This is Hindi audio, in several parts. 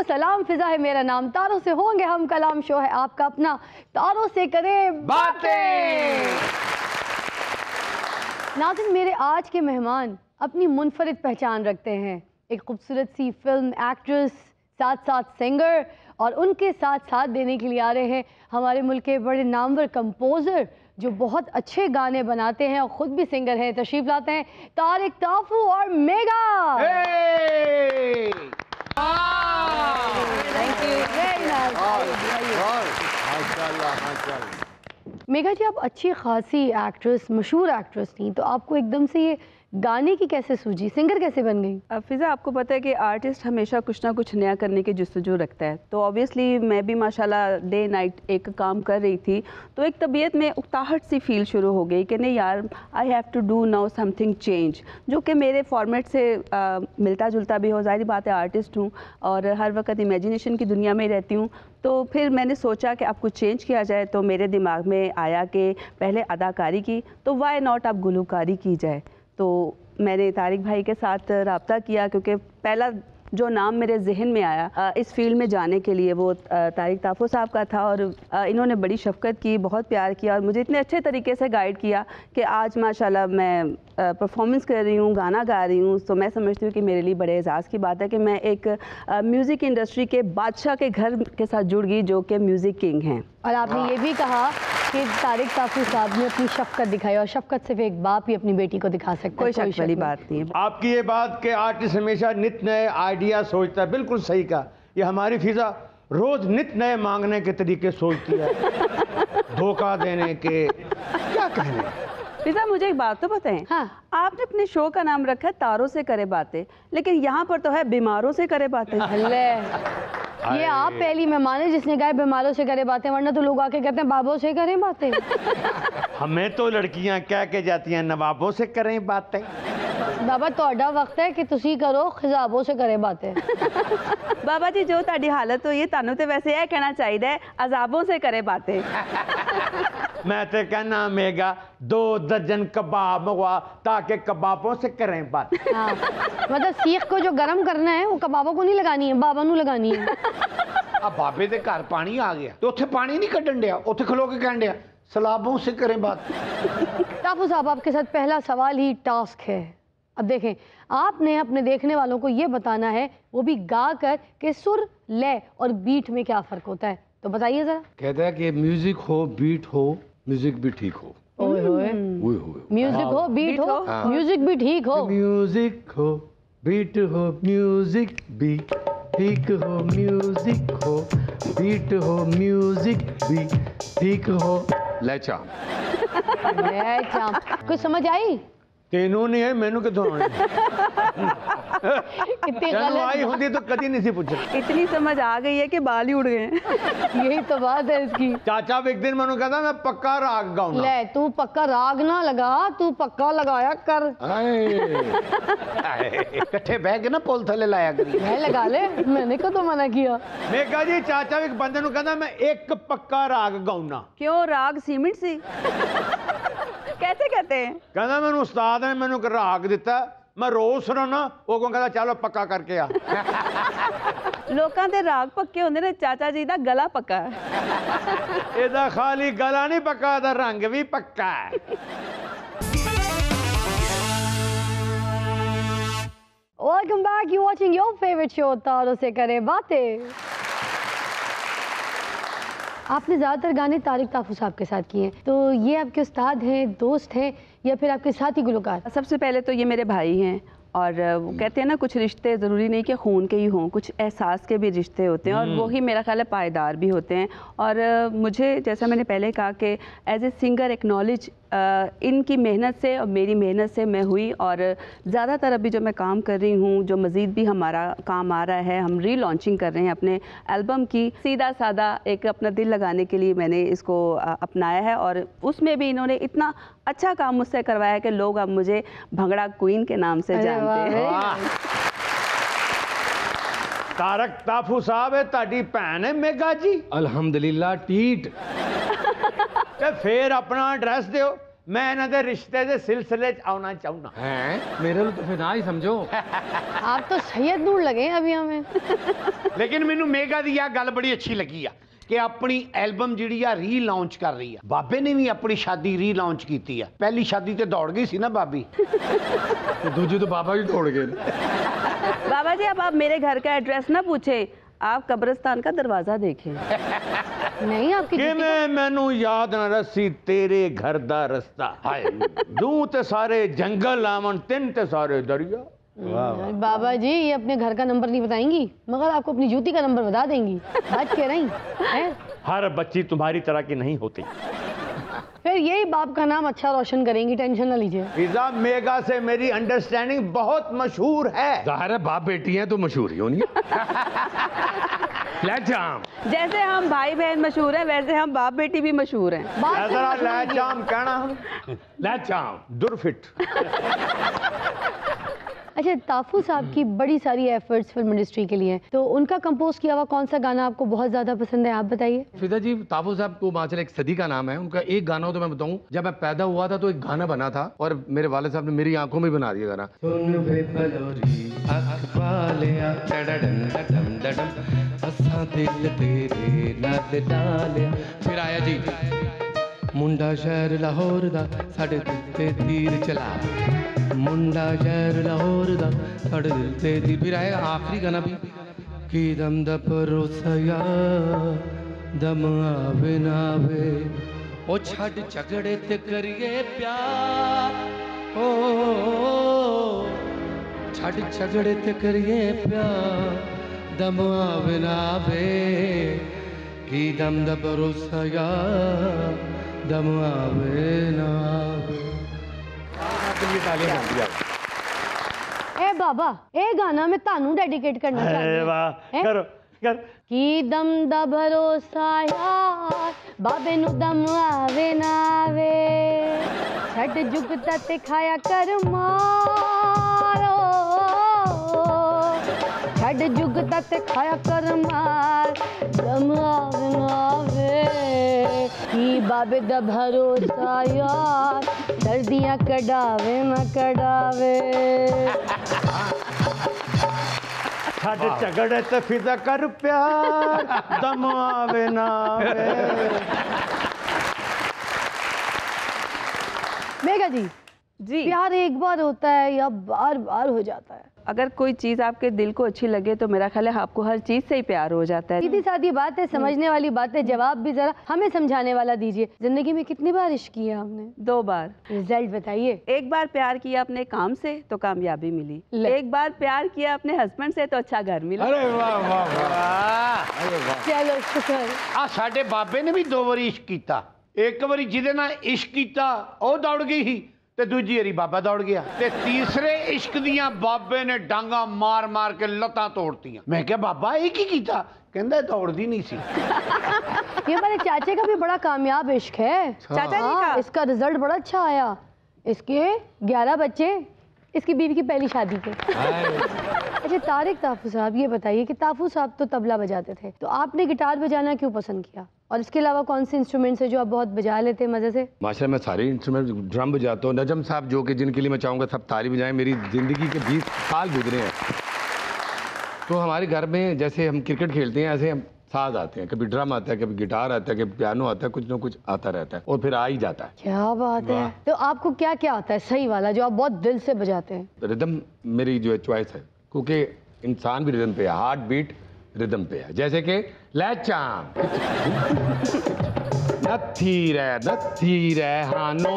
सलाम, फिजा है मेरा नाम, तारों से होंगे हम कलाम, शो है आपका अपना, तारों से करें बातें। नाज़रीन, मेरे आज के मेहमान अपनी मुनफरिद पहचान रखते हैं। एक खूबसूरत सी फिल्म एक्ट्रेस, साथ साथ सिंगर, और उनके साथ साथ देने के लिए आ रहे हैं हमारे मुल्क के बड़े नामवर कंपोज़र जो बहुत अच्छे गाने बनाते हैं और ख़ुद भी सिंगर हैं। तशरीफ़ लाते हैं तारिक ताफू और Mega. Thank you very much. Mega ji, आप अच्छी खासी एक्ट्रेस, मशहूर एक्ट्रेस थी, तो आपको एकदम से ये गाने की कैसे सूझी, सिंगर कैसे बन गई? फिज़ा, आपको पता है कि आर्टिस्ट हमेशा कुछ ना कुछ नया करने की जस्तजू रखता है, तो ऑब्वियसली मैं भी माशाल्लाह डे नाइट एक काम कर रही थी, तो एक तबीयत में उकताहट सी फील शुरू हो गई कि नहीं यार, I have to do now something change, जो कि मेरे फॉर्मेट से मिलता जुलता भी हो। ज़ाहिर बात है, आर्टिस्ट हूँ और हर वक्त इमेजिनेशन की दुनिया में रहती हूँ, तो फिर मैंने सोचा कि अब कुछ चेंज किया जाए। तो मेरे दिमाग में आया कि पहले अदाकारी की, तो वाई नॉट अब गुलकारी की जाए। तो मैंने तारिक भाई के साथ रब्ता किया, क्योंकि पहला जो नाम मेरे जहन में आया इस फील्ड में जाने के लिए वो तारिक ताफू साहब का था, और इन्होंने बड़ी शफकत की, बहुत प्यार किया और मुझे इतने अच्छे तरीके से गाइड किया कि आज माशाल्लाह मैं परफॉर्मेंस कर रही हूँ, गाना गा रही हूँ। तो मैं समझती हूँ कि मेरे लिए बड़े एजाज़ की बात है कि मैं एक म्यूज़िक इंडस्ट्री के बादशाह के घर के साथ जुड़ गई, जो कि म्यूज़िक किंग हैं। और आपने ये भी कहा कि तारिक ताफू साहब ने अपनी शफकत दिखाई, और शफकत सिर्फ एक बाप ही अपनी बेटी को दिखा सकता है, कोई शक वाली बात नहीं है। आपकी ये बात कि आर्टिस्ट हमेशा नित नए आइडिया सोचता है, बिल्कुल सही कहा। ये हमारी फिजा रोज नित नए मांगने के तरीके सोचती है, धोखा देने के, क्या कहने। फिजा, मुझे एक बात तो बताएं। हाँ। आपने अपने शो का नाम रखा है तारों से करे बातें, लेकिन यहाँ पर तो है बीमारों से करे बातें। ये आप पहली मेहमान है जिसने कहा बीमारों से करे बातें, वरना तो लोग आके कहते हैं बाबों से करें बातें। हमें तो लड़कियां कह के जाती हैं नवाबों से करें बातें। बाबा, तोड़ा वक्त है कि तुसी करो खिजाबों से करे बातें। बाबा जी, जो ताड़ी हालत हुई है, तानू तो वैसे यह कहना चाहिए अजाबों से करे बातें। मैं तो कहना मेगा 2 दर्जन कबाब मंगवा ताकि कबाबों से करें बात। हाँ, मतलब सीख को जो गरम करना है वो कबाबों को नहीं लगानी है, बाबा नू लगानी है। अब बाबे दे घर पानी आ गया तो उत्थे पानी नहीं कड्डन दिया, उत्थे खलो के कहन दिया सलाबों से करें बात। ताफू साहब, आपके साथ पहला सवाल ही टास्क है। अब देखें, आपने अपने देखने वालों को ये बताना है, वो भी गा कर, कि सुर, लय और बीट में क्या फ़र्क होता है, तो बताइए ज़रा। कहता है कि म्यूजिक हो, बीट हो, म्यूजिक भी ठीक हो। ओए होए, म्यूजिक हो, बीट हो, म्यूजिक भी ठीक हो। म्यूजिक हो, बीट हो, म्यूजिक भी ठीक हो, म्यूजिक हो, बीट हो, म्यूजिक भी ठीक हो। लचा कुछ समझ आई? तेनू नहीं है, मैनू कितों आई होती तो कभी नहीं सी पूछा। इतनी समझ आ गई है कि बाल ही उड़ गए। यही तो बात है इसकी। चाचा एक दिन मैंने कहता मैं पक्का राग गाऊंगा। ले, तू पक्का राग ना लगा, तू पक्का लगाया कर। इकट्ठे बह के ना पुल थले लाया करी। मैं लगा ले, मैंने को तो मना किया। मैं कहा जी चाचा एक बंदे नु कहता मैं एक पक्का राग गाऊंगा। क्यों, राग सीमेंट सी कैसे कहते हैं? कहता मैंने उस्ताद ने मैंने राग दिता, मैं रोज सुना, वो कहता चलो पक्का करके आ। लोकां दे राग पक्के होंदे ने, चाचा जी दा गला पक्का है। एदा खाली गला नहीं पक्का, एदा रंग भी पक्का है। Welcome back. You're watching your favorite show, तारों से करें बातें। आपने ज़्यादातर गाने तारिक ताफू साहब के साथ किए हैं, तो ये आपके उस्ताद हैं, दोस्त हैं, या फिर आपके साथी गुलकार? सबसे पहले तो ये मेरे भाई हैं, और वो कहते हैं ना, कुछ रिश्ते ज़रूरी नहीं कि खून के ही हों, कुछ एहसास के भी रिश्ते होते हैं, और वही मेरा ख्याल है पायदार भी होते हैं। और मुझे, जैसा मैंने पहले कहा कि एज ए सिंगर एक्नॉलेज इनकी मेहनत से और मेरी मेहनत से मैं हुई, और ज़्यादातर अभी जो मैं काम कर रही हूँ, जो मज़ीद भी हमारा काम आ रहा है, हम री लॉन्चिंग कर रहे हैं अपने एल्बम की। सीधा सादा एक अपना दिल लगाने के लिए मैंने इसको अपनाया है, और उसमें भी इन्होंने इतना अच्छा काम मुझसे करवाया है कि लोग अब मुझे भंगड़ा क्वीन के नाम से जानते हैं। तारक ताफू साहब है ताड़ी भैन है मेगा जी। अल्हम्दुलिल्लाह टीट। फिर अपना एड्रेस दियो, मैं इन्हां दे रिश्ते दे सिलसिले च आना चाहुंदा। हैं मेरे लिए तो फिर ना ही समझो। आप तो सैयद नूर लगे हैं अभी हमें। लेकिन मैनू मेगा दी यह गल बड़ी अच्छी लगी आ कि अपनी एल्बम जिहड़ी आ री लॉन्च कर रही है। बाबे ने भी अपनी शादी री लॉन्च की है। पहली शादी तो दौड़ गई सी ना बाबी, तो दूजी तो बाबा जी तोड़ गए। बाबा जी अब आप मेरे घर का एड्रेस ना पूछें, आप कब्रिस्तान का दरवाजा देखें। नहीं आपकी कि मैं मैनू याद न रसी तेरे घर दा रस्ता। हाय दू ते सारे जंगल आवन, तिन ते सारे दरिया। बाबा जी ये अपने घर का नंबर नहीं बताएंगी मगर आपको अपनी जूती का नंबर बता देंगी। बात कह रही हैं? हर बच्ची तुम्हारी तरह की नहीं होती। फिर यही बाप का नाम अच्छा रोशन करेंगी, टेंशन ना लीजिए। फिजा मेगा से मेरी अंडरस्टैंडिंग बहुत मशहूर है। जाहिर है बाप बेटी हैं तो मशहूर ही होनी है। लैचाम जैसे हम भाई बहन मशहूर हैं वैसे हम बाप बेटी भी मशहूर हैं। बात जरा समझ लीजिए। लैचाम कहना लैचाम दुरफिट। अच्छा ताफू साहब की बड़ी सारी एफर्ट्स फिल्म इंडस्ट्री के लिए हैं, तो उनका कंपोज किया हुआ कौन सा गाना आपको बहुत ज्यादा पसंद है, आप बताइए। फिदा जी ताफू साहब को माशाल्लाह एक सदी का नाम है। उनका एक गाना हो तो मैं बताऊं, जब मैं पैदा हुआ था तो एक गाना बना था और मेरे वाले साहब ने मेरी आंखों में बना दिया गाना। सुन वे बलोरी अख वालिया डडडम डडम डडम असां दिल तेरे नाल लालिया। फिर आया जी मुंडा शहर लाहौर दा साडे दिल ते तीर चला, मुंडा शहर लाहौर दा साडे दिल ते तीर। फिर आया आखिरी गाना भी कि दम दा परोसया दम आवे ना आवे ओ छड़ झगड़े ते करिए प्यार, ओ छड़ झगड़े ते करिए प्यार दम आवे ना आवे कि दम दा परोसया दम आवे ना आवे। ए बाबा ए गाना मैं तानू डेडिकेट करना चाहती हूं। करो कर। की दम दा भरोसा यार बाबे नु दम आवे ना आवे, छड़ जुगता ते खाया कर मारो, छड़ जुगता ते खाया कर मार दम आवे ना आवे, की बाबे दा भरोसा यार सर्दियां कडावे ना कडावे। छड़ झगड़े ते फिजा कर प्यार दम आवे ना आवे। मेगा जी जी प्यार एक बार होता है या बार बार हो जाता है? अगर कोई चीज़ आपके दिल को अच्छी लगे तो मेरा ख्याल है आपको हर चीज़ से ही प्यार हो जाता है। सीधी सादी बात है, समझने वाली बात है। जवाब भी जरा हमें समझाने वाला दीजिए। जिंदगी में कितनी बार इश्क किया आपने? 2 बार। रिजल्ट बताइए। एक बार प्यार किया अपने काम से तो कामयाबी मिली, ले। एक बार प्यार किया अपने हस्बैंड से तो अच्छा घर मिला। अरे वाह वाह वाह। अरे वाह। चलो शुक्र। आ साडे बाबे ने भी 2 बारी इश्क कीता। एक बारी जिहदे नाल इश्क कीता ਉਹ दौड़ गई ही ते दूजी वारी बाबा दौड़ गया ते तीसरे इश्क दियां बाबे ने डांगा मार मार के लत्तां तोड़तियां। मैं क्या बाबा ये की कीता? कहंदा दौड़दी नहीं सी। ये हमारे चाचे का भी बड़ा कामयाब इश्क है। चाचा जी हाँ, का इसका रिजल्ट बड़ा अच्छा आया। इसके 11 बच्चे इसकी बीवी की पहली शादी के। अच्छा तारिक ताफू साहब ये बताइए कि ताफू साहब तो तबला बजाते थे, तो आपने गिटार बजाना क्यों पसंद किया? और इसके अलावा कौन से इंस्ट्रूमेंट्स है जो आप बहुत बजा लेते हैं मजे से? माशाल्लाह मैं सारे इंस्ट्रूमेंट ड्रम बजाता हूँ। नजम साहब जो कि जिनके लिए मैं चाहूँगा सब ताली बजाएं। मेरी ज़िंदगी के 20 साल गुजरे हैं। तो हमारे घर में जैसे हम क्रिकेट खेलते हैं ऐसे हम साज आते हैं, कभी ड्रम आता है, कभी गिटार आता है, कभी पियानो आता है, कुछ ना कुछ आता रहता है और फिर आ ही जाता है। क्या बात है। तो आपको क्या क्या आता है सही वाला जो आप बहुत दिल से बजाते हैं? रिदम मेरी जो है चॉइस है, क्योंकि इंसान भी रिदम पे है, हार्ट बीट रिदम पे है। जैसे कि लैचाम नथी रह हानो।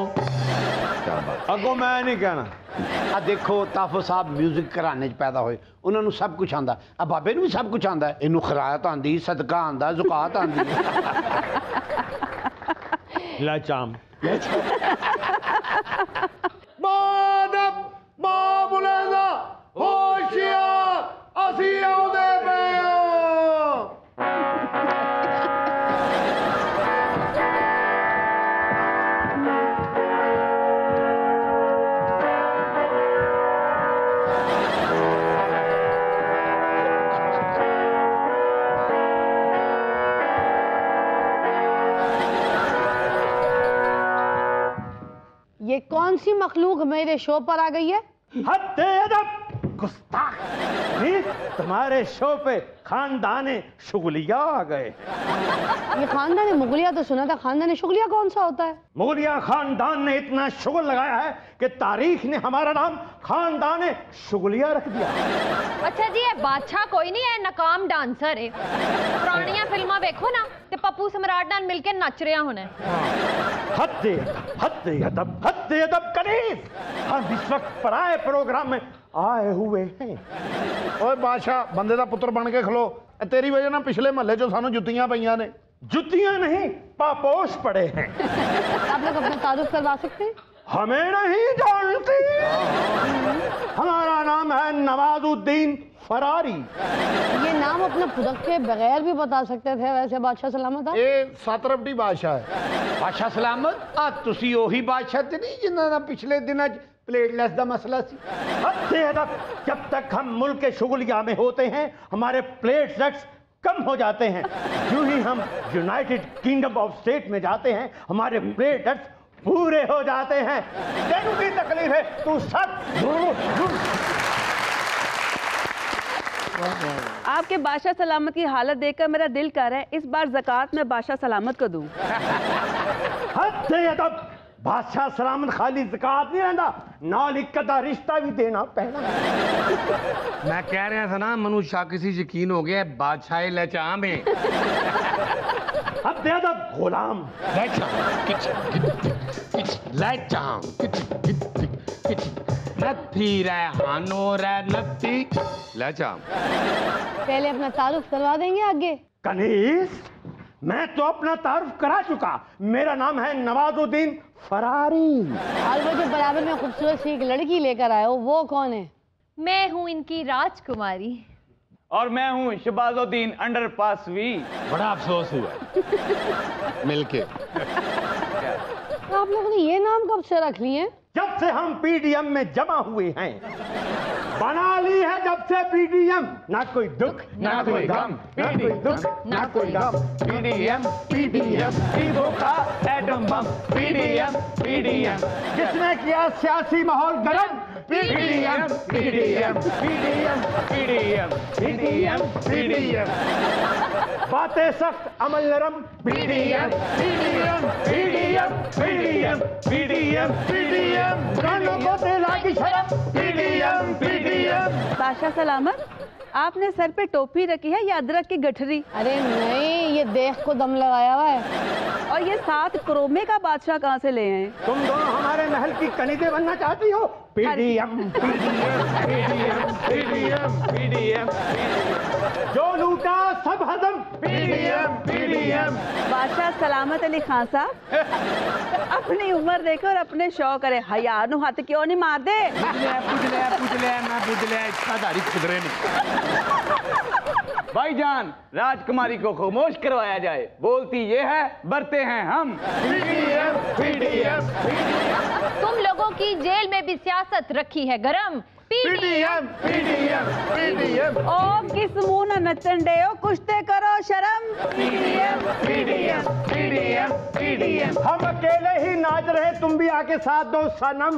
क्या बात। अगो मैं नहीं कहना। आ देखो ताफो साहब म्यूजिक घराने च पैदा होए, उन्होंने सब कुछ आंदा। आ बाबे नूं भी सब कुछ आंदा है। इनू खरायत आंदी, सदका आंदा, ज़ुकात आंदी। लचाम मानव मामुलेदा होशियार असी आउंदे पए हो। ये कौन सी मखलूक मेरे शो पर आ गई है? हद अदब गुस्ताख, तुम्हारे शो पे खानदाने शुगलिया आ गए। ये खानदान मुगलिया तो सुना था, खानदान शुगलिया कौन सा होता है? मुगलिया खानदान ने इतना शुगल लगाया है कि तारीख ने हमारा नाम खानदान शुगलिया रख दिया। अच्छा जी, ये बादशाह कोई नहीं है, नकाम डांसर है। पुरानियां फिल्मां देखो ना ते पप्पू सम्राट नाल मिलके नच रहा होना। हद अदब कनीज, हम इस वक्त पराए प्रोग्राम में आए हुए हैं। ओए बादशाह बंदे दा पुत्र बन के खलो, तेरी वजह ना पिछले महल्ले चो सानू जुत्तियां पईयां ने। जुत्तियां नहीं, पापोश पड़े हैं। आप लोग अपना तारुफ करवा सकते हैं? हमें नहीं जानती। हमारा नाम है नवाजुद्दीन फरारी। ये नाम अपना खुदक के बगैर भी बता सकते थे वैसे बादशाह सलामत। आप ये सतरफडी बादशाह है। बादशाह सलामत आ तुसी ओही बादशाह ते नहीं जिन्हां दा पिछले दिनां प्लेटलेस दा मसला सी। जब तक हम मुल्क के शुगलिया में होते हैं हमारे प्लेटलेट्स कम हो जाते हैं। यूं ही हम यूनाइटेड किंगडम ऑफ स्टेट में जाते हैं हमारे प्लेटलेट्स पूरे हो जाते हैं। तेनू की तकलीफ है, तू सब आपके बादशाह सलामत की हालत देखकर मेरा दिल कर रहा है इस बार ज़कात में बादशाह सलामत को दूं। बादशाह सलामत खाली ज़कात नहीं रहता, नाल एक कदा रिश्ता भी देना पहना। मैं कह रहा था ना मनु शाह किसी यकीन हो गया बादशाह लचा में। गुलाम पहले अपना तारुफ करवा देंगे आगे। कनीस, मैं तो अपना तारुफ करा चुका। मेरा नाम है नवाजुद्दीन फरारी। और वो जो बराबर में खूबसूरत सी एक लड़की लेकर आए हो वो कौन है? मैं हूँ इनकी राजकुमारी। और मैं हूँ शबाजुद्दीन अंडरपासवी। बड़ा अफसोस हुआ मिलके। तो आप लोगों ने ये नाम कब से रख लिए? जब से हम पीडीएम में जमा हुए हैं। बना ली है जब से पीडीएम, ना कोई दुख ना कोई गम, ना कोई दुख ना कोई गम। पीडीएम पीडीएम ईदों का एटम बम। पीडीएम पीडीएम जिसने किया सियासी माहौल गर्म। PDM PDM PDM PDM PDM PDM बातें सख्त अमल नरम। PDM PDM PDM PDM PDM PDM गानों को दिला की शर्म। PDM PDM. बादशाह सलामत, आपने सर पे टोपी रखी है या अदरक की गठरी? अरे नहीं, ये देख को दम लगाया हुआ है। और ये 7 क्रोमे का बादशाह कहाँ से ले आए? तुम दोनों हमारे महल की कनीज़ें बनना चाहती हो? पीडीएम पीडीएम पीडीएम पीडीएम जो लूटा सब हजम। PDM PDM. बादशाह सलामत अली खान साहब, अपनी उम्र देखो और अपने शौक करे, हया नु हाथ क्यों नहीं मार दे? भाईजान, राजकुमारी को खामोश करवाया जाए। बोलती ये है, बरते हैं हम। पीडीएम पीडीएम तुम लोगों की जेल में भी सियासत रखी है गरम। पीडीएम पीडीएम पीडीएम ओ किस मुंह ना नचन डे हो, कुछ ते करो शर्म। PDM PDM PDM PDM. हम अकेले ही नाच रहे, तुम भी आके साथ दो सनम।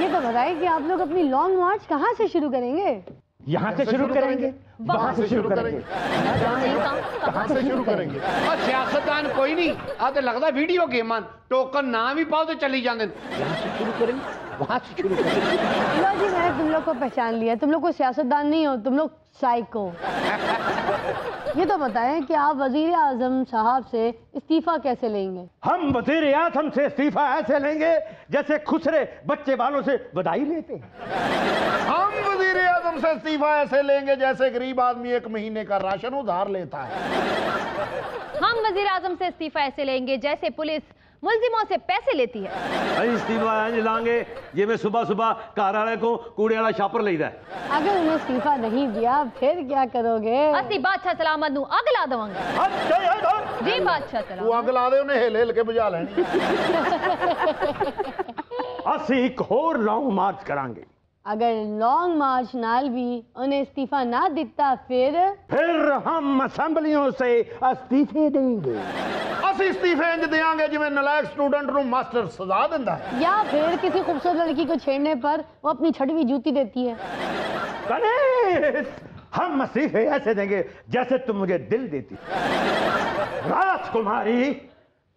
ये तो बताइए कि आप लोग अपनी लॉन्ग मार्च कहाँ से शुरू करेंगे? यहाँ से शुरू करेंगे, वहाँ से शुरू करेंगे, कहाँ से शुरू करेंगे? और सियासतदान कोई नहीं आते लगता वीडियो गेम टोकन ना भी पाओ तो चली जाते। यहाँ से शुरू करेंगे, वहाँ से शुरू करेंगे। लो जी, मैंने तुम लोग को पहचान लिया। तुम लोग कोई सियासतदान नहीं हो, तुम लोग साइको। ये तो बताएं कि आप वजीर आजम साहब से इस्तीफा कैसे लेंगे? हम वजीर आजम से इस्तीफा ऐसे लेंगे जैसे खुसरे बच्चे वालों से बधाई लेते हैं। हम वजीर आजम से इस्तीफा ऐसे लेंगे जैसे गरीब आदमी 1 महीने का राशन उधार लेता है। हम वजीर आजम से इस्तीफा ऐसे लेंगे जैसे पुलिस मुलजिमों से पैसे लेती है। इस्तीफा लांगे जिमें सुबह सुबह घर वाले को कूड़े वाला छापर लेता है। अगर उन्हें इस्तीफा नहीं दिया फिर क्या करोगे? असि बादशाह सलामत नू अग ला देवांगे। जी बादशाह तू सलामत। अग ला दे, उन्हें हिल हिल के बुझा लेनी। ਅਸੀਂ ਇੱਕ ਹੋਰ लॉन्ग मार्च करांगे। अगर लॉन्ग मार्च नाल भी उन्हें इस्तीफा ना दिता फिर हम असेंबलियों से इस्तीफे देंगे। ਅਸੀਂ ਇਸਤੀਫੇ ਇੰਜ ਦੇਾਂਗੇ ਜਿਵੇਂ ਨਲਾਇਕ ਸਟੂਡੈਂਟ ਨੂੰ ਮਾਸਟਰ ਸਜ਼ਾ ਦਿੰਦਾ ਹੈ। या फिर किसी खूबसूरत लड़की को छेड़ने पर वो अपनी छठवीं जूती देती है। गणेश, हम इस्तीफे ऐसे देंगे जैसे तुम मुझे दिल देती। राजकुमारी,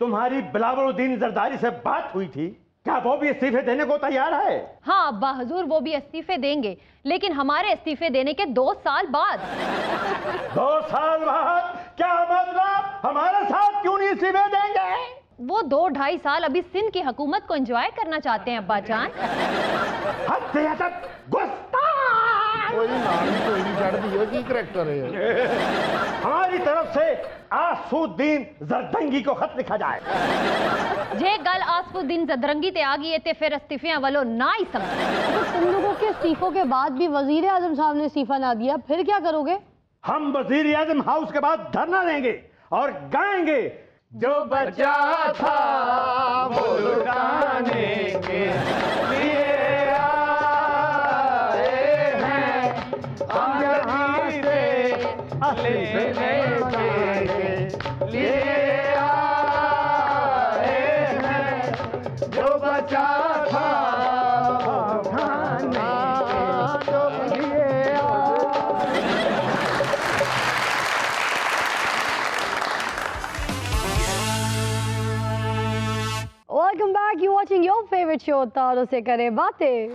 तुम्हारी बिलावलुद्दीन जरदारी से बात हुई थी, क्या वो भी इस्तीफे देने को तैयार है? हाँ अब्बा हजूर, वो भी इस्तीफे देंगे, लेकिन हमारे इस्तीफे देने के 2 साल बाद। 2 साल बाद? क्या मतलब? हमारे साथ क्यों नहीं इस्तीफे देंगे? वो 2-2.5 साल अभी सिंध की हुकूमत को एंजॉय करना चाहते हैं अब्बा जान। हद से अदब, गुस्ताख! कोई नहीं चढ़ती है, की करैक्टर है। हमारी तरफ से आसूद्दीन जरदंगी को खत लिखा जाए। जे गल आसफुद्दीन जदरंगी ते आ गई है ते फिर इस्तीफियां वालों ना ही समझ। अगर तुम लोगों के इस्तीफों के बाद भी वजीर आजम साहब ने इस्तीफा ना दिया फिर क्या करोगे? हम वजीर आजम हाउस के बाद धरना देंगे और गाएंगे, जो बचा था वो लुटाने के लिए आए हैं, हम यहाँ से लेने के लिए आए हैं, जो बचा था खाने के लिए Welcome back. You're watching your favorite show तारों से करें बातें।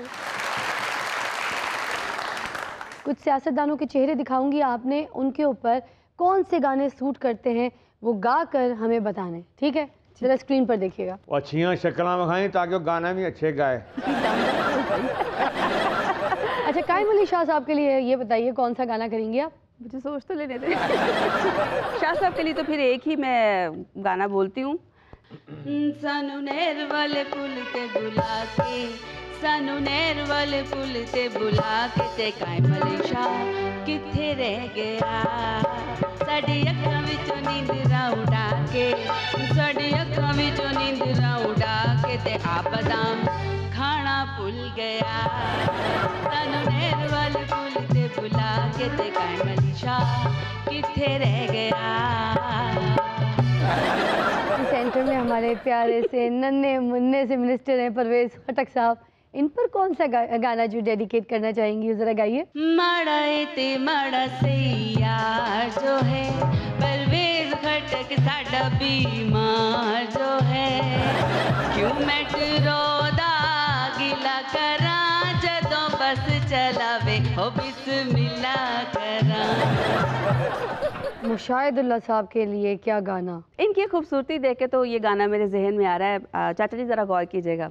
कुछ सियासतदानों के चेहरे दिखाऊंगी, आपने उनके ऊपर कौन से गाने सूट करते हैं वो गा कर हमें बताने, ठीक है? जरा स्क्रीन पर देखिएगा। और अच्छियाँ शक्लां दिखाएं ताकि वो गाना भी अच्छे गाए। अच्छा, कायम अली शाह साहब के लिए ये बताइए कौन सा गाना करेंगी आप? मुझे सोच तो लेने दे। शाह साहब के लिए तो फिर एक ही मैं गाना बोलती हूँ। सानू नहर वाले पुल ते बुला के, सानू नहर वाले पुल ते बुला के, ते कायम अली शाह किथे रह गया, साडी अखां विचों नींदरां उड़ा के, साडी अखां विचों नींदरां उड़ा के, ते आप बादाम खाना भुल गया, सानू नहर वाले पुल ते बुला के, ते कायम अली शाह किथे रह गया। सेंटर में हमारे प्यारे से नन्हे मुन्ने से मिनिस्टर हैं परवेज खटक साहब, इन पर कौन सा गाना जो डेडिकेट करना चाहेंगी जरा गाइए। माड़ा ते माड़ा से यार जो है, परवेज खटक साडा बीमार जो है, क्यों मेट्रो दा गिला करा, जदों बस चलावे हो बिस्मिल्लाह करा। मुशाहिदुल्लाह साहब के लिए क्या गाना? इनकी खूबसूरती देख के तो ये गाना मेरे जहन में आ रहा है। चाचा जी ज़रा गौर कीजिएगा।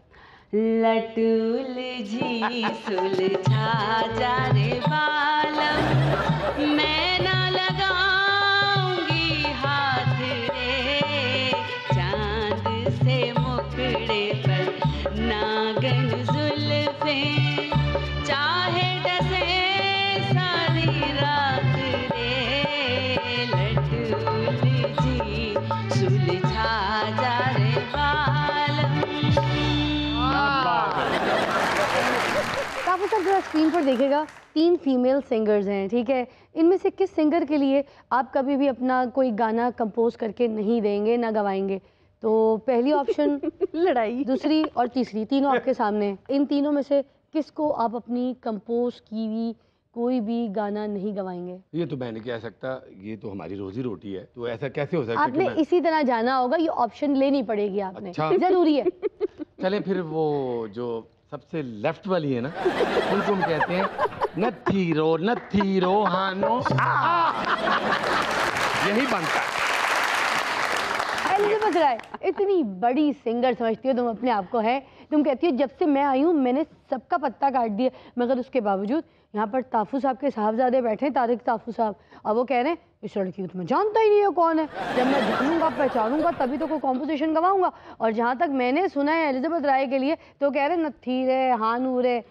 लटूल जी सुलझा जा रे बालम, मैं ना लगाऊंगी हाथ रे, चांद से मुखड़े पर नागन जुल्फे, चाहे डसे सारी रात रे, लटूल जी सुलझा जा रे बालम। काफी सब जरा स्क्रीन पर देखेगा, 3 फीमेल सिंगर्स हैं, ठीक है? इनमें से किस सिंगर के लिए आप कभी भी अपना कोई गाना कंपोज करके नहीं देंगे, ना गवाएंगे? तो पहली ऑप्शन लड़ाई, दूसरी और तीसरी, तीनों आपके सामने हैं। इन तीनों में से किसको आप अपनी कंपोज की हुई कोई भी गाना नहीं गवाएंगे? ये तो मैं नहीं कह सकता, ये तो हमारी रोजी रोटी है, तो ऐसा कैसे हो सकता है? आपने इसी तरह जाना होगा, ये ऑप्शन लेनी पड़ेगी आपने। अच्छा। जरूरी है। चलें फिर वो जो सबसे लेफ्ट वाली है ना, उनको हम कहते हैं नथीरो हानो, यही बनता है। एलिजाबेथ राय, इतनी बड़ी सिंगर समझती हो तुम अपने आप को, है? तुम कहती हो जब से मैं आई हूँ मैंने सबका पत्ता काट दिया, मगर उसके बावजूद यहाँ पर ताफू साहब के साहबजादे बैठे हैं, तारिक ताफू साहब, और वो कह रहे हैं इस लड़की को तो मैं जानता ही नहीं है कौन है, जब मैं जानूंगा पहचानूंगा तभी तो कोई कॉम्पोजिशन गवाऊंगा। और जहाँ तक मैंने सुना है एलिजाबेथ राय के लिए तो कह रहे नथीरे हानूरे। अब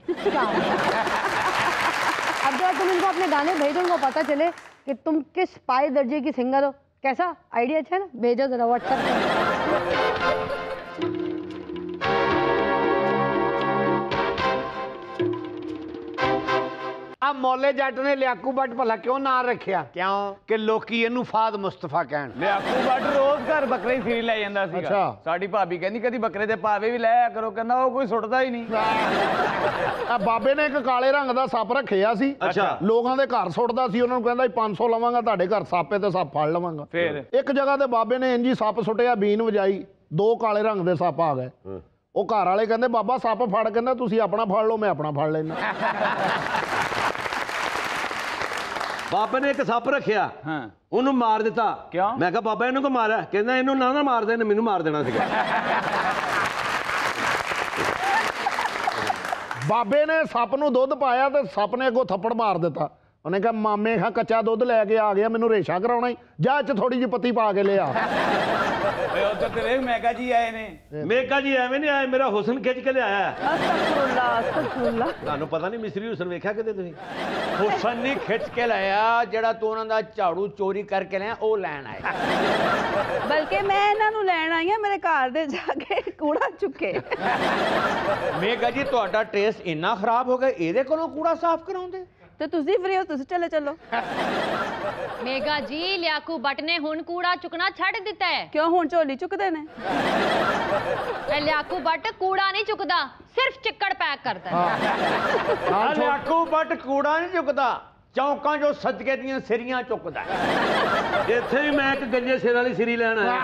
जब तुम इनको अपने गाने भेजो, उनको पता चले कि तुम किस पाए दर्जे की सिंगर हो। कैसा आइडिया? अच्छा है ना? भेजो जरा व्हाट्सएप पर। ਆ ਮੌਲੇ ਜੱਟ ਨੇ ਲਿਆਕੂ ਬੱਟ ਭਲਾ ਕਿਉਂ ਨਾਂ ਰੱਖਿਆ? ਕਿਉਂ ਕਿ ਲੋਕੀ ਇਹਨੂੰ ਫਾਦ ਮੁਸਤਫਾ ਕਹਿਣ। ਲਿਆਕੂ ਬੱਟ ਰੋਜ਼ ਘਰ ਬੱਕਰੇ ਫਰੀ ਲੈ ਜਾਂਦਾ ਸੀਗਾ। ਅੱਛਾ। ਸਾਡੀ ਭਾਬੀ ਕਹਿੰਦੀ ਕਦੀ ਬੱਕਰੇ ਦੇ ਪਾਵੇ ਵੀ ਲੈ ਆਇਆ ਕਰੋ, ਕਹਿੰਦਾ ਉਹ ਕੋਈ ਸੁੱਟਦਾ ਹੀ ਨਹੀਂ। ਆ ਬਾਬੇ ਨੇ ਇੱਕ ਕਾਲੇ ਰੰਗ ਦਾ ਸੱਪ ਰੱਖਿਆ ਸੀ। ਅੱਛਾ। ਲੋਕਾਂ ਦੇ ਘਰ ਸੁੱਟਦਾ ਸੀ, ਉਹਨਾਂ ਨੂੰ ਕਹਿੰਦਾ 500 ਲਵਾਂਗਾ ਤੁਹਾਡੇ ਘਰ ਸਾਪੇ ਤੇ ਸੱਪ ਫੜ ਲਵਾਂਗਾ। ਫੇਰ ਇੱਕ ਜਗ੍ਹਾ ਤੇ ਬਾਬੇ ਨੇ ਇੰਜੀ ਸੱਪ ਸੁੱਟਿਆ, ਬੀਨ ਵਜਾਈ, 2 ਕਾਲੇ ਰੰਗ ਦੇ ਸੱਪ ਆ ਗਏ। ਉਹ ਘਰ ਵਾਲੇ ਕਹਿੰਦੇ ਬਾਬਾ ਸੱਪ ਫੜ, ਕਹਿੰਦਾ ਤੁਸੀਂ ਆਪਣਾ ਫੜ ਲਓ ਮੈਂ ਆਪਣਾ ਫੜ ਲੈਣਾ। ਬਾਬੇ ਨੇ ਇੱਕ ਸੱਪ ਰੱਖਿਆ, ਹਾਂ ਉਹਨੂੰ ਮਾਰ ਦਿੱਤਾ। ਕਿਉਂ? ਮੈਂ ਕਿਹਾ ਬਾਬਾ ਇਹਨੂੰ ਕਿਉਂ ਮਾਰਿਆ? ਕਹਿੰਦਾ ਇਹਨੂੰ ਨਾ ਮਾਰਦੇ, ਇਹਨੇ ਮੈਨੂੰ ਮਾਰ ਦੇਣਾ ਸੀਗਾ। ਬਾਬੇ ਨੇ ਸੱਪ ਨੂੰ ਦੁੱਧ ਪਾਇਆ ਤੇ ਸੱਪ ਨੇ ਅੱਗੋਂ ਥੱਪੜ ਮਾਰ ਦਿੱਤਾ। ਉਹਨੇ ਕਿਹਾ ਮਾਮੇ ਖਾ ਕੱਚਾ ਦੁੱਧ ਲੈ ਕੇ ਆ ਗਿਆ, ਮੈਨੂੰ ਰੇਸ਼ਾ ਕਰਾਉਣਾ ਹੀ, ਜਾ ਚ ਥੋੜੀ ਜਿਹੀ ਪੱਤੀ ਪਾ ਕੇ ਲਿਆ। ਓਏ ਉੱਧਰ ਤੇਰੇ ਮੈਗਾ ਜੀ ਆਏ ਨੇ। ਮੇਕਾ ਜੀ ਐਵੇਂ ਨਹੀਂ ਆਏ, ਮੇਰਾ ਹੁਸਨ ਖਿੱਚ ਕੇ ਲਿਆਇਆ। ਅਸਤਗਫੁਰੁੱਲਾ ਅਸਤਗਫੁਰੁੱਲਾ। ਤੁਹਾਨੂੰ ਪਤਾ ਨਹੀਂ ਮਿਸਰੀ ਹੁਸਨ ਵੇਖਿਆ ਕਿਤੇ ਤੁਸੀਂ? ਹੁਸਨ ਨਹੀਂ ਖਿੱਚ ਕੇ ਲਾਇਆ, ਜਿਹੜਾ ਤੂੰ ਉਹਨਾਂ ਦਾ ਝਾੜੂ ਚੋਰੀ ਕਰਕੇ ਲਿਆ ਉਹ ਲੈਣ ਆਇਆ। ਬਲਕਿ ਮੈਂ ਇਹਨਾਂ ਨੂੰ ਲੈਣ ਆਈ ਹਾਂ, ਮੇਰੇ ਘਰ ਦੇ ਜਾ ਕੇ ਕੂੜਾ ਚੁੱਕੇ। ਮੇਗਾ ਜੀ ਤੁਹਾਡਾ ਟੇਸਟ ਇੰਨਾ ਖਰਾਬ ਹੋ ਗਿਆ, ਇਹਦੇ ਕੋਲੋਂ ਕੂੜਾ ਸਾਫ਼ ਕਰਾਉਂਦੇ? ਤੇ ਤੁਸੀਂ ਫ੍ਰੀ ਹੋ, ਤੁਸੀਂ ਚਲੇ ਚੱਲੋ। ਮੇਗਾ ਜੀ ਲਿਆਕੂ ਬੱਟ ਨੇ ਹੁਣ ਕੂੜਾ ਚੁੱਕਣਾ ਛੱਡ ਦਿੱਤਾ ਹੈ। ਕਿਉਂ ਹੁਣ ਝੋਲੀ ਚੁੱਕਦੇ ਨੇ? ਇਹ ਲਿਆਕੂ ਬੱਟ ਕੂੜਾ ਨਹੀਂ ਚੁੱਕਦਾ, ਸਿਰਫ ਚਿੱਕੜ ਪੈਕ ਕਰਦਾ ਹੈ। ਆ ਲਿਆਕੂ ਬੱਟ ਕੂੜਾ ਨਹੀਂ ਚੁੱਕਦਾ, ਚੌਂਕਾਂ ਜੋ ਸਦਕੇ ਦੀਆਂ ਸਿਰੀਆਂ ਚੁੱਕਦਾ। ਇੱਥੇ ਵੀ ਮੈਂ ਇੱਕ ਗੰਜੇ ਸਿਰ ਵਾਲੀ ਸਿਰੀ ਲੈਣ ਆਇਆ।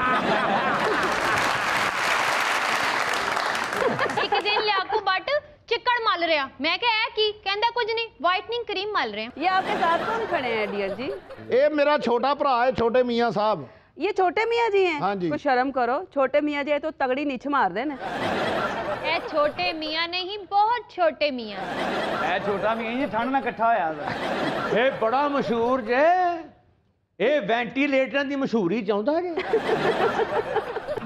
ਇੱਕ ਦਿਨ ਲਿਆਕੂ ਬੱਟ चिक्कड़ मल रहा, मैं क्या है कि कहंदा कुछ नहीं, वाइटनिंग क्रीम मल रहे हैं। ये आपके साथ कौन खड़े हैं डियर जी? ये मेरा छोटा भरा है, छोटे मियाँ साहब। ये छोटे मियाँ जी हैं? हाँ जी। कुछ शर्म करो, छोटे मियाँ जी है तो तगड़ी नीच मार देना। ए छोटे मियाँ नहीं, बहुत छोटे मियाँ। ए छोटा मियाँ जी ठंड में इकट्ठा होया। ये बड़ा मशहूर जे, ये वेंटिलेटर दी मशहूरी चाहुंदा जे।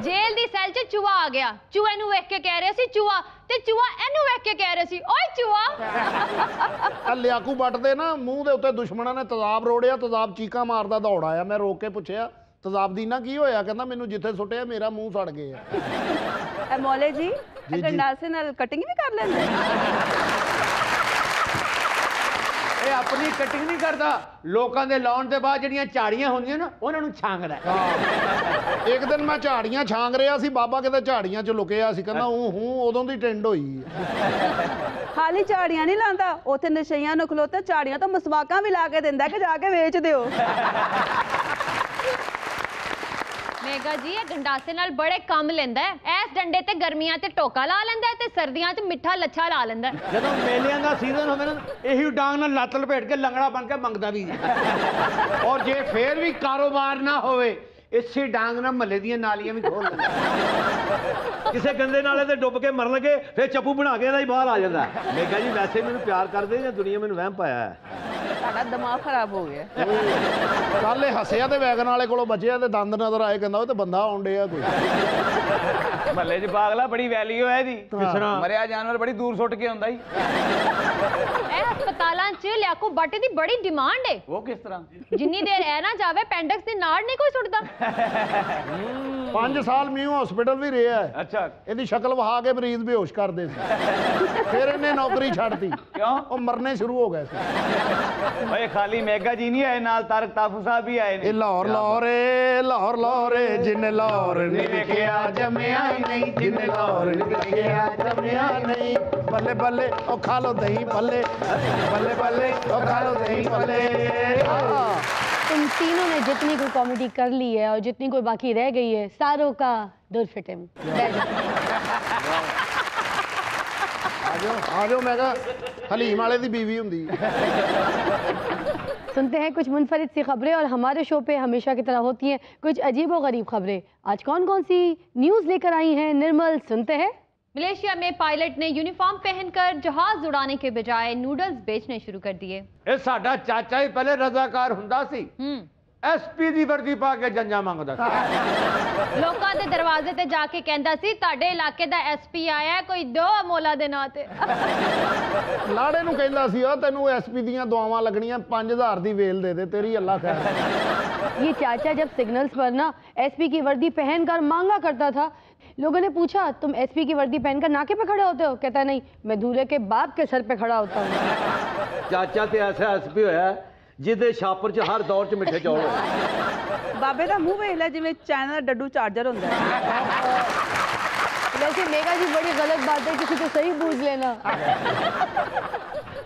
जेल दी सेल च चूहा आ गया, चूहे नू वेख के कह रहे सी चूहा, ते चूहा एनू वेख के कह रहे सी ओए चूहा। लियाकू बट दे ना मूंह दे उत्ते दुश्मनां ने तेजाब रोड़िया, तेजाब चीका मारदा दौड़ आया। मैं रोक के पुछया तेजाब दी ना की होया? कहंदा मैनू जिथे सुट्टिया मेरा मूंह सड़ गया। ए मौले जी गंडासे नाल कटिंग भी कर लेंदे? ਇਹ ਆਪਣੀ ਕਟਿੰਗ ਨਹੀਂ ਕਰਦਾ, ਲੋਕਾਂ ਦੇ ਲਾਉਣ ਦੇ ਬਾਅਦ ਜਿਹੜੀਆਂ ਝਾੜੀਆਂ ਹੁੰਦੀਆਂ ਨਾ ਉਹਨਾਂ ਨੂੰ ਛਾਂਗਦਾ। ਇੱਕ ਦਿਨ ਮੈਂ ਝਾੜੀਆਂ ਛਾਂਗ ਰਿਹਾ ਸੀ, ਬਾਬਾ ਕਿਤੇ ਝਾੜੀਆਂ 'ਚ ਲੁਕਿਆ ਸੀ, ਕਹਿੰਦਾ ਹੂੰ ਉਦੋਂ ਦੀ ਟ੍ਰੈਂਡ ਹੋਈ। ਖਾਲੀ ਝਾੜੀਆਂ ਨਹੀਂ ਲਾਂਦਾ, ਉੱਥੇ ਨਸ਼ਈਆਂ ਨੂੰ ਖਲੋਤਾ ਝਾੜੀਆਂ ਤੋਂ ਮਸਵਾਕਾਂ ਵੀ ਲਾ ਕੇ ਦਿੰਦਾ ਕਿ ਜਾ ਕੇ ਵੇਚ ਦਿਓ। मेगा जी ये गंडासे नाल बड़े कम लेंदा है। इस डंडे ते गर्मियां ते टोका ला लेंदा है ते सर्दियां च मिठा लच्छा ला लेंदा है। ਜਦੋਂ ਮੇਲਿਆਂ ਦਾ ਸੀਜ਼ਨ ਹੋਵੇ ਨਾ ਇਹੀ ਡਾਂਗ ਨਾਲ ਲੱਤ ਲਪੇਟ ਕੇ ਲੰਗੜਾ ਬਣ ਕੇ ਮੰਗਦਾ ਵੀ। ਔਰ ਜੇ ਫੇਰ ਵੀ ਕਾਰੋਬਾਰ ਨਾ ਹੋਵੇ ਇਸੇ ਡਾਂਗ ਨਾਲ ਮੱਲੇ ਦੀਆਂ ਨਾਲੀਆਂ ਵੀ ਖੋਲ ਲੈਂਦਾ। ਕਿਸੇ ਗੰਦੇ ਨਾਲੇ ਤੇ ਡੁੱਬ ਕੇ ਮਰਨ ਲੱਗੇ ਫਿਰ ਚੱਪੂ ਬਣਾ ਕੇ ਇਹਦਾ ਹੀ ਬਾਹਰ ਆ ਜਾਂਦਾ। ਮੈਂ ਕਿਹਾ ਜੀ ਵੈਸੇ ਮੈਨੂੰ ਪਿਆਰ ਕਰਦੇ ਜਾਂ ਦੁਨੀਆ ਮੈਨੂੰ ਵਹਿਮ ਪਾਇਆ ਹੈ? ਸਾਡਾ ਦਿਮਾਗ ਖਰਾਬ ਹੋ ਗਿਆ। ਕੱਲ ਇਹ ਹੱਸਿਆ ਤੇ ਵੈਗਨ ਵਾਲੇ ਕੋਲੋਂ ਬਚਿਆ ਤੇ ਦੰਦ ਨਜ਼ਰ ਆਏ, ਕਹਿੰਦਾ ਉਹ ਤੇ ਬੰਦਾ ਆਉਣ ਡਿਆ ਕੋਈ। ਮਹੱਲੇ 'ਚ ਪਾਗਲਾ ਬੜੀ ਵੈਲਿਊ ਹੈ ਇਹਦੀ। ਕਿਸ ਤਰ੍ਹਾਂ? ਮਰਿਆ ਜਾਨਵਰ ਬੜੀ ਦੂਰ ਸੁੱਟ ਕੇ ਆਉਂਦਾ ਹੀ। ਇਹ ਹਸਪਤਾਲਾਂ 'ਚ ਲਿਆਕੂ ਬੱਟ ਦੀ ਬੜੀ ਡਿਮਾਂਡ ਹੈ। ਉਹ ਕਿਸ ਤਰ੍ਹਾਂ? ਜਿੰਨੀ ਦੇਰ ਇਹ ਨਾ ਜਾਵੇ ਪੈਂਡਕਸ ਦੇ ਨਾੜ ਨਹੀਂ ਕੋਈ ਸੁੱਟਦਾ। 5 ਸਾਲ ਮੀਂਹ ਹਸਪੀਟਲ ਵੀ ਰਿਹਾ ਹੈ। ਅੱਛਾ ਇਹਦੀ ਸ਼ਕਲ ਵਹਾ ਕੇ ਮਰੀਜ਼ ਬੇਹੋਸ਼ ਕਰਦੇ ਸੀ, ਫਿਰ ਇਹਨੇ ਨੌਕਰੀ ਛੱਡਤੀ। ਕਿਉਂ? ਉਹ ਮਰਨੇ ਸ਼ੁਰੂ ਹੋ ਗਏ ਸੀ। ਓਏ ਖਾਲੀ ਮੇਗਾ ਜੀ ਨਹੀਂ ਆਏ, ਨਾਲ ਤਾਰਕ ਤਾਫੂ ਸਾਹਿਬ ਵੀ ਆਏ ਨੇ। ਇਹ ਲਾਹੌਰ ਲਾਹੌਰੇ ਲਾਹੌਰ ਲਾਹੌਰੇ ਜਿੰਨੇ ਲਾਹੌਰ ਨਹੀਂ ਵੇਖਿਆ ਜੰਮਿਆ ਹੀ ਨਹੀਂ, ਜਿੰਨੇ ਲਾਹੌਰ ਨਹੀਂ ਵੇਖਿਆ ਜੰਮਿਆ ਨਹੀਂ। ਬੱਲੇ ਬੱਲੇ ਉਹ ਖਾ ਲੋ ਦਹੀਂ ਭੱਲੇ, ਬੱਲੇ ਬੱਲੇ ਉਹ ਖਾ ਲੋ ਦਹੀਂ ਭੱਲੇ। तुम तीनों ने जितनी कोई कॉमेडी कर ली है और जितनी कोई बाकी रह गई है, सारों का दुर फिटे आजो मैं कहा हलीम वाले दी बीवी हुंदी। सुनते हैं कुछ मुनफरिद सी खबरें और हमारे शो पे हमेशा की तरह होती हैं कुछ अजीब व गरीब खबरें। आज कौन कौन सी न्यूज़ लेकर आई हैं निर्मल, सुनते हैं। मलेशिया में पायलट ने यूनिफॉर्म पहनकर जहाज उड़ाने के बजाय नूडल्स बेचने शुरू कर दिए। ਇਹ ਸਾਡਾ ਚਾਚਾ ਹੀ ਪਹਿਲੇ ਰਜ਼ਾਕਾਰ ਹੁੰਦਾ ਸੀ, ਐਸਪੀ ਦੀ ਵਰਦੀ ਪਾ ਕੇ ਜੰਜਾ ਮੰਗਦਾ ਸੀ। ਲੋਕਾਂ ਦੇ ਦਰਵਾਜ਼ੇ ਤੇ ਜਾ ਕੇ ਕਹਿੰਦਾ ਸੀ ਤੁਹਾਡੇ ਇਲਾਕੇ ਦਾ ਐਸਪੀ ਆਇਆ, ਕੋਈ ਦੋ ਮੋਲਾ ਦੇ ਨਾਂ ਤੇ। ਲਾੜੇ ਨੂੰ ਕਹਿੰਦਾ ਸੀ ਉਹ ਤੈਨੂੰ ਐਸਪੀ ਦੀਆਂ ਦੁਆਵਾਂ ਲੱਗਣੀਆਂ, 5000 ਦੀ ਵੇਲ ਦੇ ਦੇ तेरी अल्लाह खैर। ये चाचा जब सिग्नल्स पर ना एसपी की वर्दी पहनकर मांगा करता था, लोगों ने पूछा तुम एसपी की वर्दी पहनकर नाके पे खड़े होते हो? कहता है नहीं, मैं दूल्हे के बाप के सर पे खड़ा होता हूँ। चाचा ते ऐसा एसपी होया जिदे छापर च हर दौर च मिठे चौल होए। बाबे का मुंह वेख लै जिवें चाइना का डड्डू चार्जर होंदा है। वैसे मेगा जी बड़ी गलत बात है, किसी को सही पूछ लेना।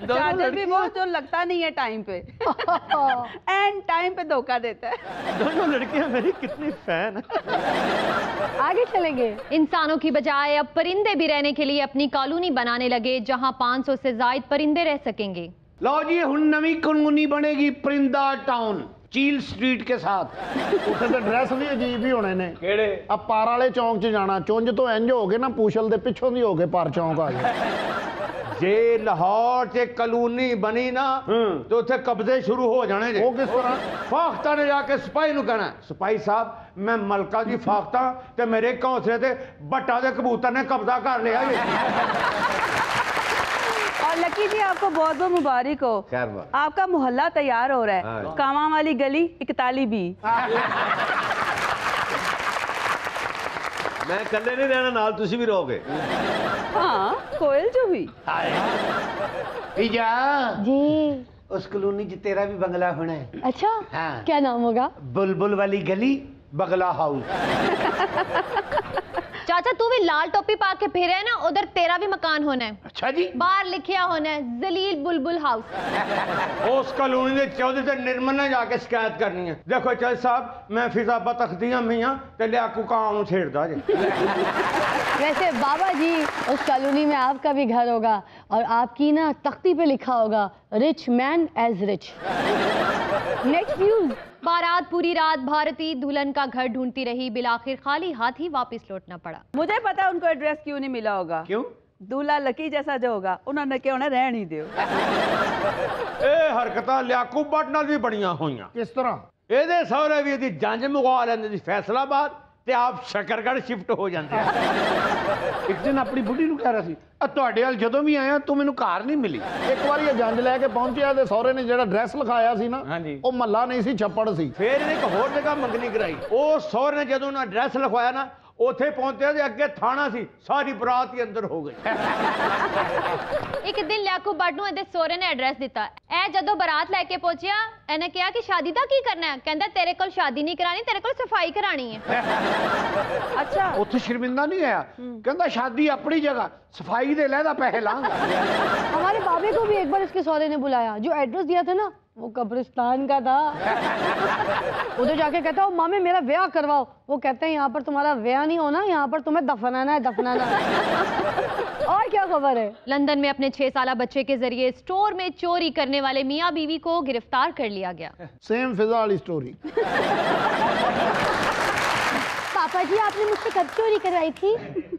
चार्जर भी वो जो लगता नहीं है टाइम पे एंड टाइम पे धोखा देता है। दोनों लड़कियां मेरी कितनी फैन है। आगे चलेंगे। इंसानों की बजाय अब परिंदे भी रहने के लिए अपनी कॉलोनी बनाने लगे, जहां 500 से ज्यादा परिंदे रह सकेंगे। लो जी हुण नवी कॉलोनी बनेगी परिंदा टाउन चील स्ट्रीट के साथ। उत्थे तो ड्रेस भी अजीब ही होने ने। केड़े? अब पार वाले चौंक च जाना, चुंझ तो इंज हो गए ना पूछल दे पिछों दी हो गए पार चौंक आ गए। जे लाहौर च कॉलोनी बनी ना तो उत्थे कब्जे शुरू हो जाने जे। वो किस तरह? फाख्ता ने जाके सिपाही नु कहना, सिपाही साहब मैं मलका जी फाख्ता ते मेरे घोंसले ते बट्टा दे कबूतर ने कब्जा कर लिया जी। और लकी जी आपको बहुत बहुत मुबारक हो, खैर बात। आपका मोहल्ला तैयार हो रहा है। हाँ। कामा वाली गली 41 बी। मैं कल्ले नहीं रहना, नाल तुसी भी रहोगे। हाँ कोयल जो भी। इजा जी। उस कॉलोनी च तेरा भी बंगला होना है। अच्छा हाँ। क्या नाम होगा? बुलबुल वाली गली बगला हाउस। चाचा तू भी लाल टोपी पा के फिर है ना, उधर तेरा भी मकान होना है। अच्छा जी। बाहर लिखिया होना है जलील बुलबुल हाउस। उस कॉलोनी के चौधरी से निर्मल ने जाके शिकायत करनी है। देखो चल साहब मैं फिजा बतखदियां मियां ते लियाकू काम छेड़दा जे। वैसे बाबा जी उस कॉलोनी में आपका भी घर होगा और आपकी ना तख्ती पे लिखा होगा rich man as rich. Next news. बारात पूरी रात भारती दुल्हन का घर ढूंढती रही, बिलाखिर खाली हाथ ही वापस लौटना पड़ा। मुझे पता है उनको एड्रेस क्यों नहीं मिला होगा। क्यों? दूल्हा लकी जैसा जो होगा उन्होंने क्या होना रहन ही दियो। ਇਹ ਹਰਕਤਾਂ ਲਿਆਕੂ ਬੱਟ ਨਾਲ ਵੀ ਬਣੀਆਂ ਹੋਈਆਂ। किस तरह? ਇਹਦੇ ਸਹੁਰੇ ਵੀ ਇਹਦੀ ਜੰਜ ਮੁਕਾ ਲੈਂਦੇ ਸੀ ਫੈਸਲਾਬਾਦ ਤੇ ਆਪ ਸ਼ਕਰਗੜ੍ਹ ਸ਼ਿਫਟ ਹੋ ਜਾਂਦੇ। एक दिन अपनी बुढ़ी ਨੂੰ ਕਹਿ ਰਿਹਾ ਸੀ ਤੁਹਾਡੇ ਵੱਲ ਜਦੋਂ ਵੀ ਆਇਆ ਤੂੰ ਮੈਨੂੰ ਘਰ ਨਹੀਂ ਮਿਲੀ। ਇੱਕ ਵਾਰੀ ਇਹ ਜੰਜ ਲੈ ਕੇ ਪਹੁੰਚਿਆ ਤੇ ਸਹੁਰੇ ਨੇ ਜਿਹੜਾ ਡਰੈਸ ਲਿਖਾਇਆ ਸੀ ਨਾ ਉਹ ਮੱਲਾ ਨਹੀਂ ਸੀ ਛੱਪੜ ਸੀ। ਫਿਰ ਇਹਨੇ ਇੱਕ ਹੋਰ ਜਗ੍ਹਾ ਮੰਗਣੀ ਕਰਾਈ। ਉਹ ਸਹੁਰੇ ਨੇ ਜਦੋਂ ਉਹਨਾਂ ਐਡਰੈਸ ਲਿਖਵਾਇਆ ਨਾ ਉੱਥੇ ਪਹੁੰਚਿਆ ਤੇ ਅੱਗੇ ਥਾਣਾ ਸੀ, ਸਾਰੀ ਬਰਾਤ ਹੀ ਅੰਦਰ ਹੋ ਗਈ। ਇੱਕ ਦਿਨ ਲਿਆਕੂ ਬੱਟ ਨੂੰ ਇਹਦੇ ਸਹੁਰੇ ਨੇ ਐਡਰੈਸ ਦਿੱਤਾ। ਇਹ ਜਦੋਂ ਬਰਾਤ ਲੈ ਕੇ ਪਹੁੰਚਿਆ ਇਹਨੇ ਕਿਹਾ ਕਿ ਸ਼ਾਦੀ ਦਾ ਕੀ ਕਰਨਾ ਹੈ? ਕਹਿੰਦਾ ਤੇਰੇ ਕੋਲ ਸ਼ਾਦੀ ਨਹੀਂ ਕਰਾਣੀ, ਤੇਰੇ ਕੋਲ ਸਫਾਈ ਕਰਾਣੀ ਹੈ। अच्छा ਉੱਥੇ ਸ਼ਰਮਿੰਦਾ ਨਹੀਂ ਆਇਆ, ਕਹਿੰਦਾ ਸ਼ਾਦੀ ਆਪਣੀ ਜਗ੍ਹਾ सफाई दे लेदा पैसे लाऊंगा। हमारे बाबे को भी एक बार इसके सौरे ने बुलाया, जो एड्रेस दिया था ना वो कब्रिस्तान का था। उधर जाके कहता हूँ मामे मेरा ब्याह करवाओ। वो कहते हैं यहाँ पर तुम्हारा ब्याह नहीं होना, यहाँ पर तुम्हें दफनाना है, दफनाना। और क्या खबर है? लंदन में अपने 6 साला बच्चे के जरिए स्टोर में चोरी करने वाले मियाँ बीवी को गिरफ्तार कर लिया गया। सेम फिजा वाली स्टोरी। पापा जी आपने मुझसे कब चोरी करवाई थी?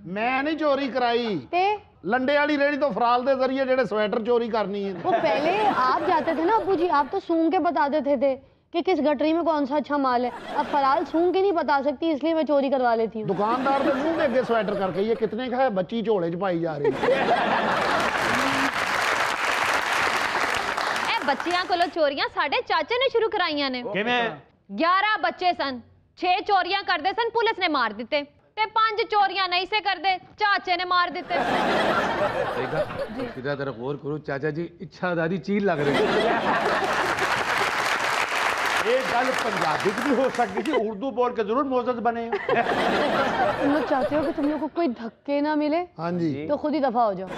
मैं नहीं चोरी कराई, ते लंडे वाली रेड़ी तो फराल दे जरिए जेडे स्वेटर चोरी करनी है। वो पहले आप जाते थे ना अब्बू जी, आप तो सूंघ के बता देते थे कि किस गटरी में कौन सा अच्छा माल है। अब फराल सूंघ के नहीं बता सकती, इसलिए मैं चोरी करवा लेती हूँ। दुकानदार के मुंह के अगे स्वेटर करके ये कितने का है, बच्ची झोले च पाई जा रही ए बच्चियां कोलों चोरियां साडे चाचे ने शुरू कराइयां ने। 11 बच्चे सन, 6 चोरियां करते सन, पुलिस ने मार दिते ते 5 चोरियां नहीं से करते, चाचे ने मार दिते। देखा सीधा तरफ गौर करो चाचा जी, इच्छा दादी चील लग रही है। ये गल पंजाबी भी हो सकती थी, उर्दू बोल के जरूर मोजद बने। तुम लोग चाहते हो कि तुम लोग को कोई धक्के ना मिले? हाँ जी। तो खुद ही दफा हो जाओ।